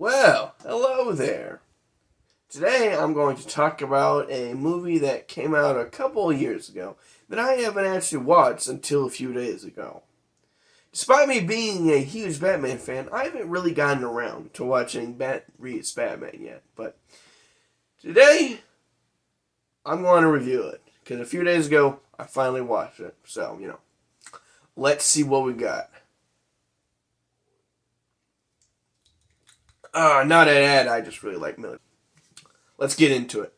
Well, hello there. Today I'm going to talk about a movie that came out a couple of years ago that I haven't actually watched until a few days ago. Despite me being a huge Batman fan, I haven't really gotten around to watching Matt Reeves' Batman yet. But today I'm going to review it because a few days ago I finally watched it. So, let's see what we got. Not an ad, I just really like Miller. Let's get into it.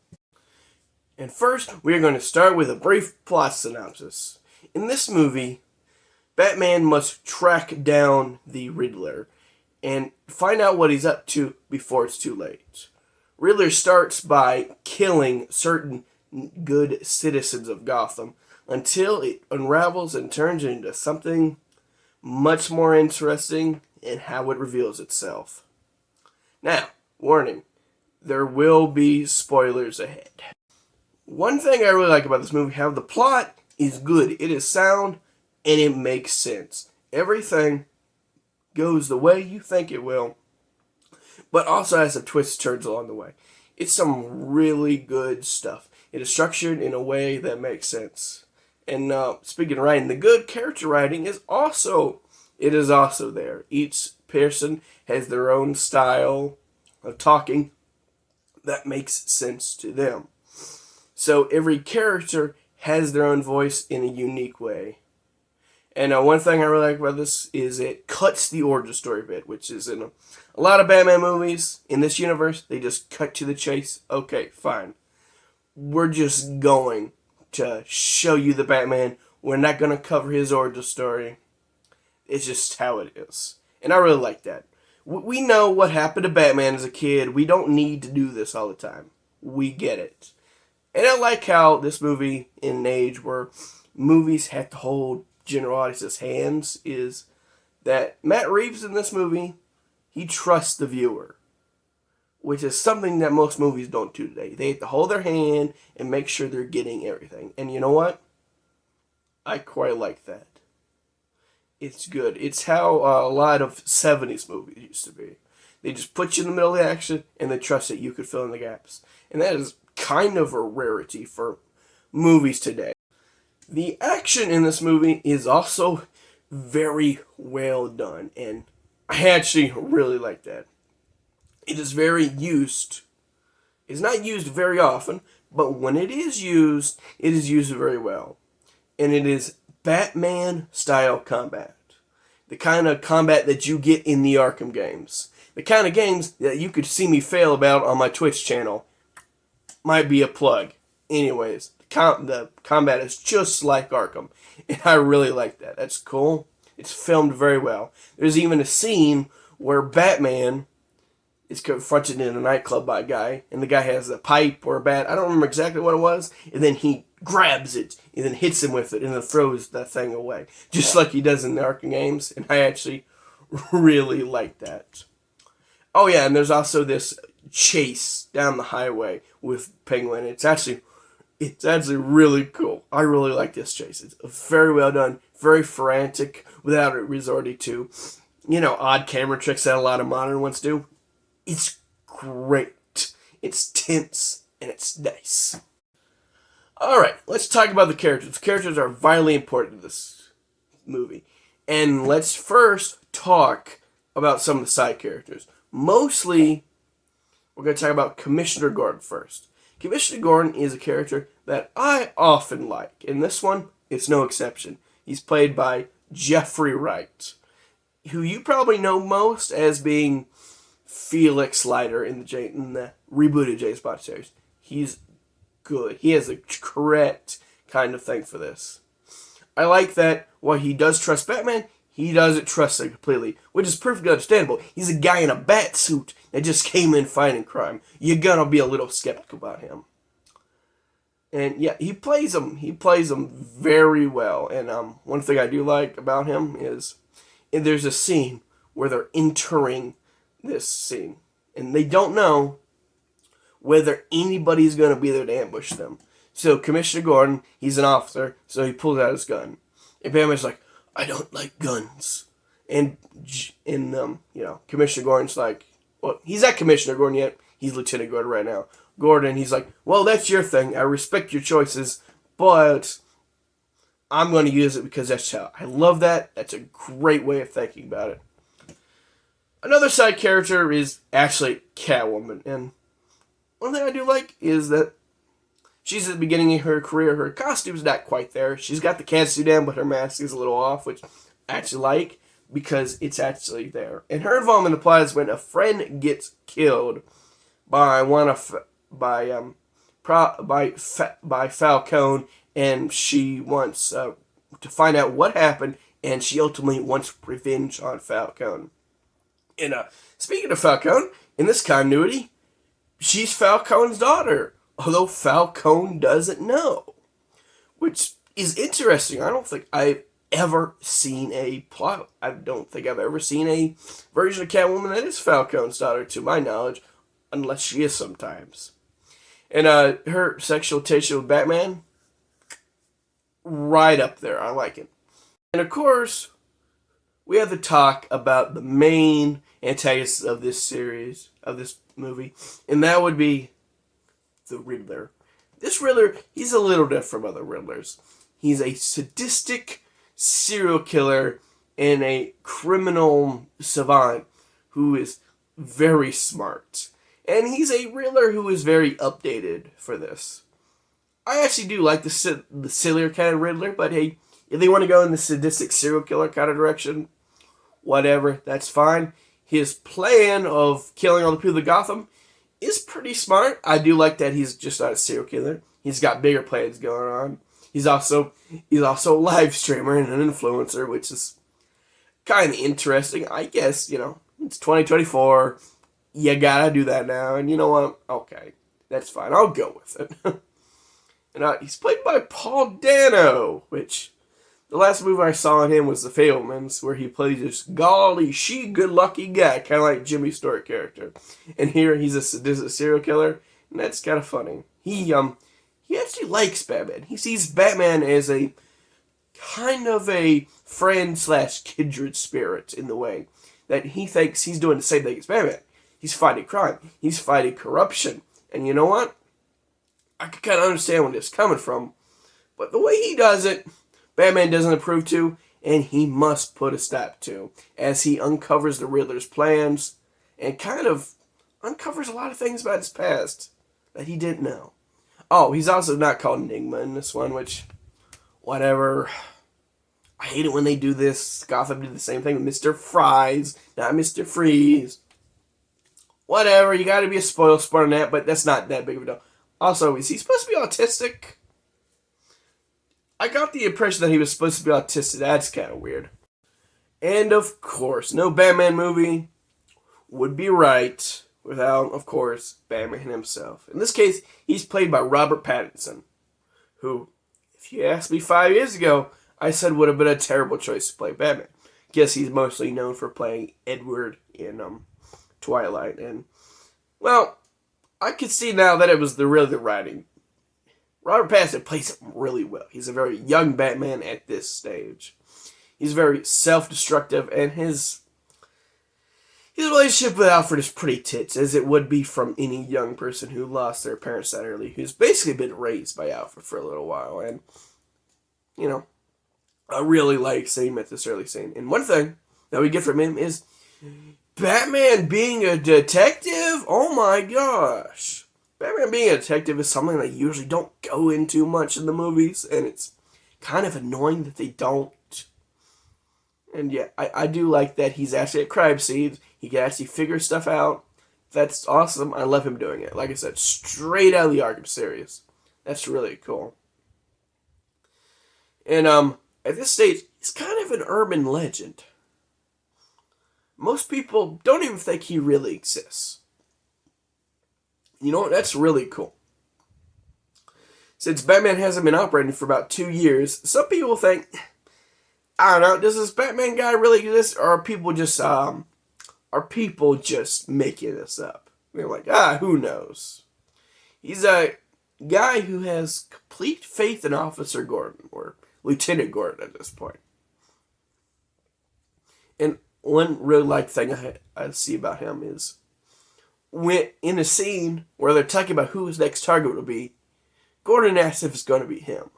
And first, we are going to start with a brief plot synopsis. In this movie, Batman must track down the Riddler and find out what he's up to before it's too late. Riddler starts by killing certain good citizens of Gotham until it unravels and turns into something much more interesting in how it reveals itself. Now, warning, there will be spoilers ahead. One thing I really like about this movie, how the plot is good. It is sound and it makes sense. Everything goes the way you think it will, but also has some twists and turns along the way. It's some really good stuff. It is structured in a way that makes sense. And speaking of writing, the good character writing is also there. Each person has their own style of talking that makes sense to them. So every character has their own voice in a unique way. And one thing I really like about this is it cuts the origin story a bit, which is in a lot of Batman movies in this universe, they just cut to the chase. Okay, fine. We're just going to show you the Batman. We're not going to cover his origin story. It's just how it is. And I really like that. We know what happened to Batman as a kid. We don't need to do this all the time. We get it. And I like how this movie, in an age where movies have to hold general audience's hands, is that Matt Reeves in this movie, he trusts the viewer. Which is something that most movies don't do today. They have to hold their hand and make sure they're getting everything. And you know what? I quite like that. It's good. It's how a lot of 70s movies used to be. They just put you in the middle of the action and they trust that you could fill in the gaps. And that is kind of a rarity for movies today. The action in this movie is also very well done. And I actually really like that. It is very used. It's not used very often, but when it is used very well. And it is Batman-style combat. The kind of combat that you get in the Arkham games. The kind of games that you could see me fail about on my Twitch channel. Might be a plug. Anyways, the combat is just like Arkham. And I really like that. That's cool. It's filmed very well. There's even a scene where Batman is confronted in a nightclub by a guy, and the guy has a pipe or a bat. I don't remember exactly what it was. And then he grabs it and then hits him with it and then throws that thing away, just like he does in the Arkham games. And I actually really like that. Oh yeah, and there's also this chase down the highway with Penguin. It's actually really cool. I really like this chase. It's very well done, very frantic, without it resorting to, odd camera tricks that a lot of modern ones do. It's great. It's tense, and it's nice. Alright, let's talk about the characters. The characters are vitally important to this movie. And let's first talk about some of the side characters. Mostly, we're going to talk about Commissioner Gordon first. Commissioner Gordon is a character that I often like. In this one, it's no exception. He's played by Jeffrey Wright, who you probably know most as being Felix Leiter in the rebooted James Bond series. He's good. He has the correct kind of thing for this. I like that while he does trust Batman, he doesn't trust him completely, which is perfectly understandable. He's a guy in a bat suit that just came in fighting crime. You're gonna be a little skeptical about him. And yeah, he plays him very well. And one thing I do like about him is there's a scene where they're entering this scene, and they don't know whether anybody's going to be there to ambush them. So Commissioner Gordon, he's an officer, so he pulls out his gun. And Batman's like, I don't like guns. And Commissioner Gordon's like, well, he's not Commissioner Gordon yet. He's Lieutenant Gordon right now. Gordon, he's like, well, that's your thing. I respect your choices, but I'm going to use it because that's how. I love that. That's a great way of thinking about it. Another side character is actually Catwoman. And one thing I do like is that she's at the beginning of her career. Her costume's not quite there. She's got the cat suit on, but her mask is a little off, which I actually like because it's actually there. And her involvement in the plot is when a friend gets killed by Falcone, and she wants to find out what happened, and she ultimately wants revenge on Falcone. And speaking of Falcone, in this continuity, she's Falcone's daughter, although Falcone doesn't know, which is interesting. I don't think I've ever seen a plot. I don't think I've ever seen a version of Catwoman that is Falcone's daughter, to my knowledge, unless she is sometimes. And her sexual tension with Batman, right up there. I like it. And of course, we have to talk about the main antagonist of this series, of this movie, and that would be the Riddler. This Riddler, he's a little different from other Riddlers. He's a sadistic serial killer and a criminal savant who is very smart. And he's a Riddler who is very updated for this. I actually do like the sillier kind of Riddler, but hey, if they want to go in the sadistic serial killer kind of direction, whatever, that's fine. His plan of killing all the people of Gotham is pretty smart. I do like that he's just not a serial killer. He's got bigger plans going on. He's also a live streamer and an influencer, which is kind of interesting. I guess, it's 2024. You gotta do that now, and you know what? Okay, that's fine. I'll go with it. And he's played by Paul Dano, which the last movie I saw on him was The Fabelmans, where he plays this golly good-lucky guy, kind of like Jimmy Stewart character. And here he's a sadistic serial killer, and that's kind of funny. He actually likes Batman. He sees Batman as a kind of a friend/kindred spirit in the way that he thinks he's doing the same thing as Batman. He's fighting crime. He's fighting corruption. And you know what? I can kind of understand where this is coming from. But the way he does it, Batman doesn't approve to, and he must put a stop to, as he uncovers the Riddler's plans and kind of uncovers a lot of things about his past that he didn't know. Oh, he's also not called Enigma in this one, which, whatever. I hate it when they do this. Gotham did the same thing with Mr. Freeze, not Mr. Freeze. Whatever, you gotta be a spoiled sport on that, but that's not that big of a deal. Also, is he supposed to be autistic? I got the impression that he was supposed to be autistic. That's kind of weird. And of course, no Batman movie would be right without, of course, Batman himself. In this case, he's played by Robert Pattinson, who, if you asked me 5 years ago, I said would have been a terrible choice to play Batman. Guess he's mostly known for playing Edward in Twilight, and well, I can see now that it was the writing. Robert Pattinson plays it really well. He's a very young Batman at this stage. He's very self-destructive, and his relationship with Alfred is pretty tits, as it would be from any young person who lost their parents that early, who's basically been raised by Alfred for a little while, and I really like seeing him at this early scene. And one thing that we get from him is Batman being a detective? Oh my gosh. Batman being a detective is something they usually don't go into much in the movies, and it's kind of annoying that they don't. And yeah, I do like that he's actually at crime scenes. He can actually figure stuff out. That's awesome. I love him doing it. Like I said, straight out of the Arkham series. That's really cool. And at this stage, he's kind of an urban legend. Most people don't even think he really exists. You know what? That's really cool. Since Batman hasn't been operating for about 2 years, some people think, I don't know, does this Batman guy really exist, or are people just making this up? They're like, who knows? He's a guy who has complete faith in Officer Gordon, or Lieutenant Gordon at this point. And one really thing I see about him is when in a scene where they're talking about who his next target will be, Gordon asks if it's going to be him.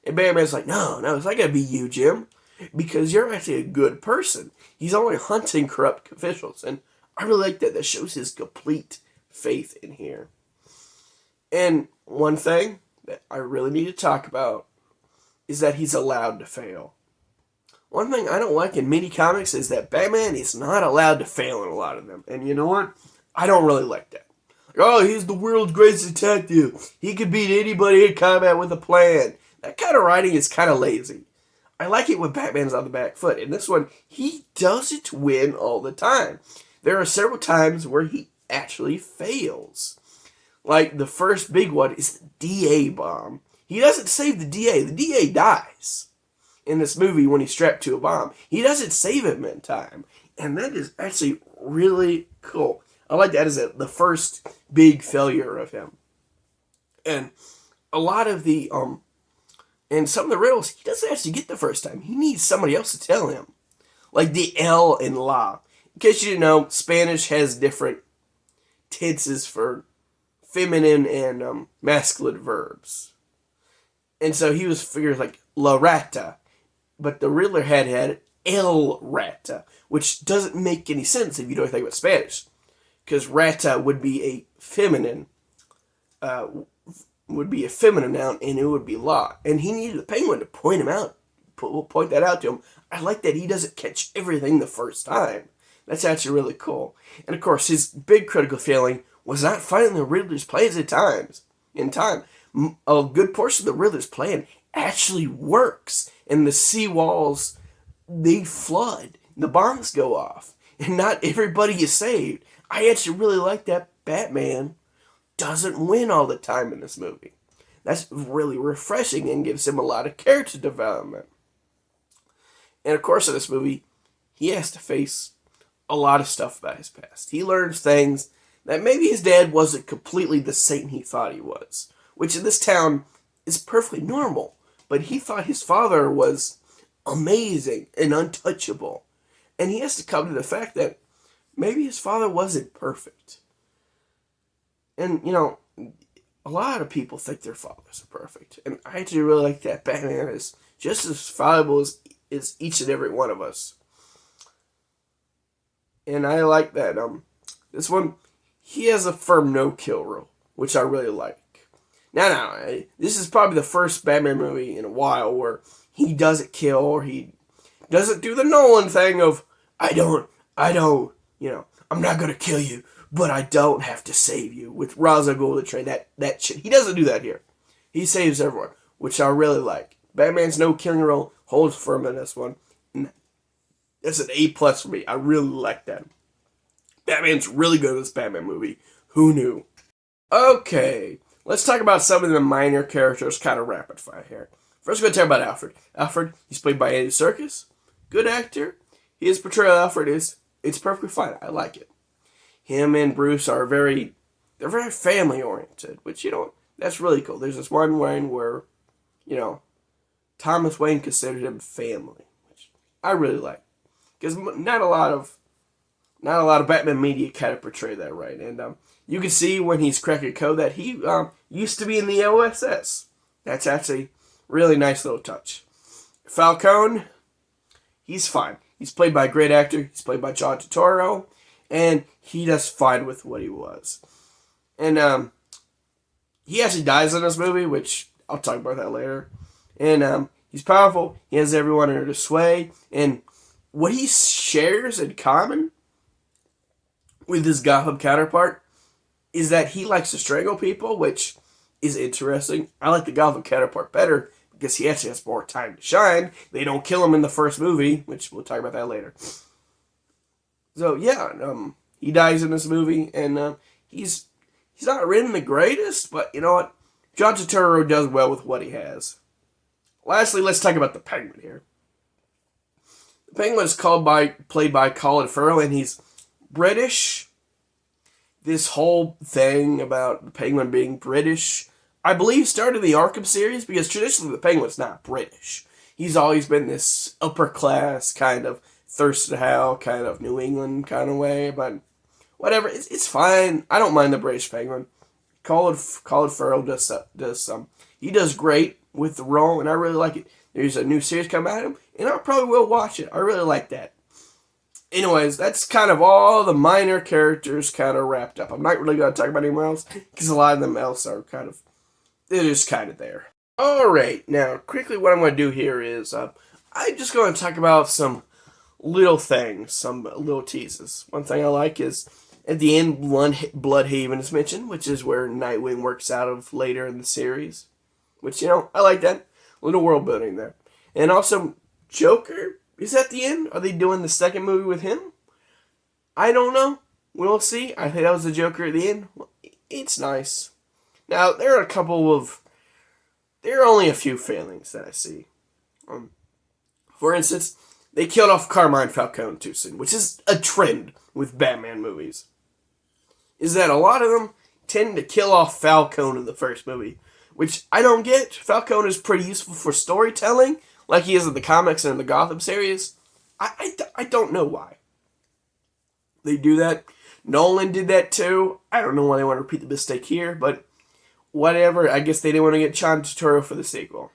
And Batman's like, no, it's not going to be you, Jim, because you're actually a good person. He's only hunting corrupt officials. And I really like that. That shows his complete faith in here. And one thing that I really need to talk about is that he's allowed to fail. One thing I don't like in many comics is that Batman is not allowed to fail in a lot of them. And you know what? I don't really like that. Like, oh, he's the world's greatest detective. He could beat anybody in combat with a plan. That kind of writing is kind of lazy. I like it when Batman's on the back foot. In this one, he doesn't win all the time. There are several times where he actually fails. Like, the first big one is the DA bomb. He doesn't save the DA. The DA dies in this movie when he's strapped to a bomb. He doesn't save him in time. And that is actually really cool. I like that as the first big failure of him. And a lot of the, and some of the riddles, he doesn't actually get the first time. He needs somebody else to tell him. Like the L in la. In case you didn't know, Spanish has different tenses for feminine and masculine verbs. And so he was figuring like la rata. But the Riddler had el rata, which doesn't make any sense if you know anything about Spanish. Because rata would be a feminine noun, and it would be law. And he needed the Penguin to point him out, point that out to him. I like that he doesn't catch everything the first time. That's actually really cool. And of course, his big critical failing was not finding the Riddler's plans in time. A good portion of the Riddler's plan actually works, and the seawalls, they flood, the bombs go off, and not everybody is saved. I actually really like that Batman doesn't win all the time in this movie. That's really refreshing and gives him a lot of character development. And of course in this movie, he has to face a lot of stuff about his past. He learns things that maybe his dad wasn't completely the saint he thought he was, which in this town is perfectly normal. But he thought his father was amazing and untouchable. And he has to come to the fact that maybe his father wasn't perfect. And, you know, a lot of people think their fathers are perfect. And I actually really like that Batman is just as valuable as each and every one of us. And I like that this one, he has a firm no-kill rule, which I really like. Now, this is probably the first Batman movie in a while where he doesn't kill, or he doesn't do the Nolan thing of, I don't, I'm not going to kill you, but I don't have to save you, with Ra's al Ghul, the train, that shit. He doesn't do that here. He saves everyone, which I really like. Batman's no-killing rule holds firm in this one. That's an A+ for me. I really like that. Batman's really good in this Batman movie. Who knew? Okay, let's talk about some of the minor characters, kind of rapid fire here. First, we're going to talk about Alfred. Alfred, he's played by Andy Serkis. Good actor. His portrayal of Alfred it's perfectly fine. I like it. Him and Bruce are they're very family oriented, which, that's really cool. There's this one line where, Thomas Wayne considered him family, which I really like. Because not a lot of Batman media kind of portray that right. And you can see when he's cracking code that he used to be in the OSS. That's actually really nice little touch. Falcone, he's fine. He's played by a great actor. He's played by John Turturro. And he does fine with what he was. And he actually dies in this movie, which I'll talk about that later. And he's powerful. He has everyone under his sway. And what he shares in common with his Gotham counterpart is that he likes to strangle people, which is interesting. I like the Gotham counterpart better because he actually has more time to shine. They don't kill him in the first movie, which we'll talk about that later. So yeah, he dies in this movie, and he's not written the greatest, but you know what? John Turturro does well with what he has. Lastly, let's talk about the Penguin here. The Penguin is played by Colin Farrell, and he's British. This whole thing about the Penguin being British, I believe, started the Arkham series, because traditionally the Penguin's not British. He's always been this upper class kind of thirst to hell, kind of New England kind of way, but whatever. It's fine. I don't mind the British Penguin. Colin Farrell does some. He does great with the role, and I really like it. There's a new series coming out of him, and I probably will watch it. I really like that. Anyways, that's kind of all the minor characters kind of wrapped up. I'm not really going to talk about anyone else, because a lot of them else are kind of, they're just kind of there. Alright, now, quickly what I'm going to do here is, I'm just going to talk about some little things, some little teases. One thing I like is, at the end, Bloodhaven is mentioned, which is where Nightwing works out of later in the series. Which, I like that. Little world building there. And also, Joker is at the end. Are they doing the second movie with him? I don't know. We'll see. I think that was the Joker at the end. It's nice. Now, there are only a few failings that I see. For instance, they killed off Carmine Falcone too soon, which is a trend with Batman movies. Is that a lot of them tend to kill off Falcone in the first movie, which I don't get. Falcone is pretty useful for storytelling, like he is in the comics and in the Gotham series. I don't know why they do that. Nolan did that too. I don't know why they want to repeat the mistake here, but whatever. I guess they didn't want to get John Turturro for the sequel.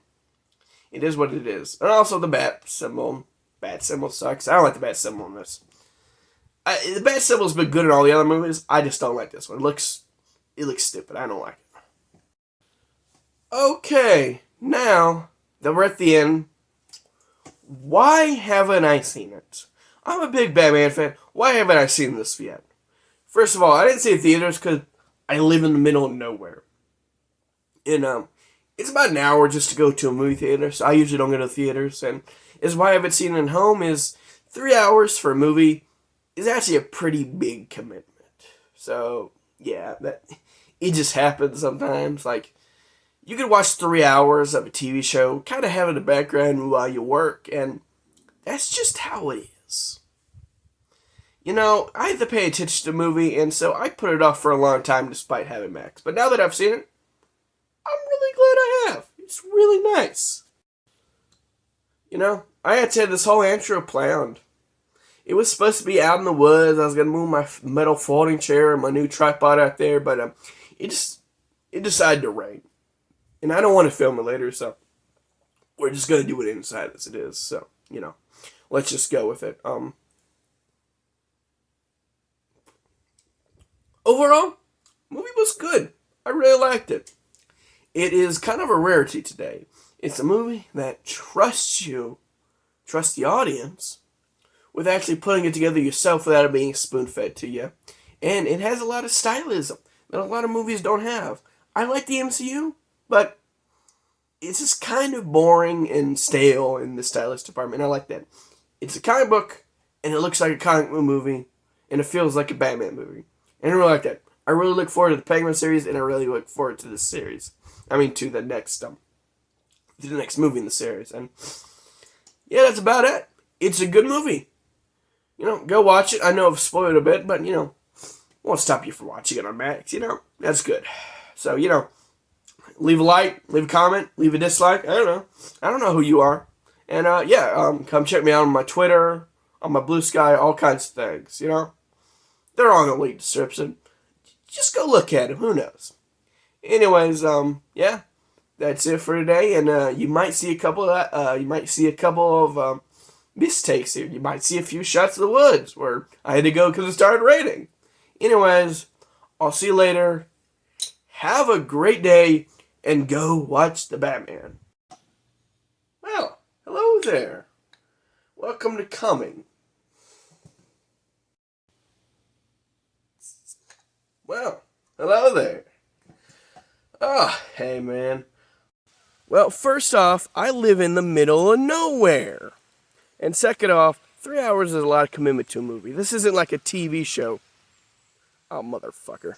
It is what it is. And also the bat symbol. Bat symbol sucks. I don't like the bat symbol in this. The bat symbol's been good in all the other movies. I just don't like this one. It looks stupid. I don't like it. Okay, now that we're at the end, why haven't I seen it? I'm a big Batman fan. Why haven't I seen this yet? First of all, I didn't see it in theaters because I live in the middle of nowhere. And it's about an hour just to go to a movie theater, so I usually don't go to theaters. And is why I haven't seen it at home is 3 hours for a movie is actually a pretty big commitment. So, yeah, it just happens sometimes. Like, you could watch 3 hours of a TV show, kind of have it in the background while you work, and that's just how it is. I had to pay attention to the movie, and so I put it off for a long time despite having Max. But now that I've seen it, I'm really glad I have. It's really nice. I had to have this whole intro planned. It was supposed to be out in the woods. I was going to move my metal folding chair and my new tripod out there, but it decided to rain. And I don't want to film it later, so we're just going to do it inside as it is. So, let's just go with it. Overall, movie was good. I really liked it. It is kind of a rarity today. It's a movie that trusts the audience, with actually putting it together yourself without it being spoon-fed to you. And it has a lot of stylism that a lot of movies don't have. I like the MCU, but it's just kind of boring and stale in the stylist department. I like that. It's a comic book, and it looks like a comic book movie, and it feels like a Batman movie. And I really like that. I really look forward to the Penguin series, and I really look forward to this series. To the next movie in the series. And yeah, that's about it. It's a good movie. Go watch it. I know I've spoiled it a bit, but, won't stop you from watching it on Max, That's good. So, leave a like, leave a comment, leave a dislike. I don't know. I don't know who you are. And, come check me out on my Twitter, on my Blue Sky, all kinds of things, They're all in the link description. Just go look at them. Who knows? Anyways, that's it for today. And, you might see a couple of mistakes here. You might see a few shots of the woods where I had to go because it started raining. Anyways, I'll see you later. Have a great day and go watch the Batman. Well, hello there. Welcome to Coming. Well, hello there. Oh, hey man. Well, first off, I live in the middle of nowhere. And second off, 3 hours is a lot of commitment to a movie. This isn't like a TV show. Oh, motherfucker.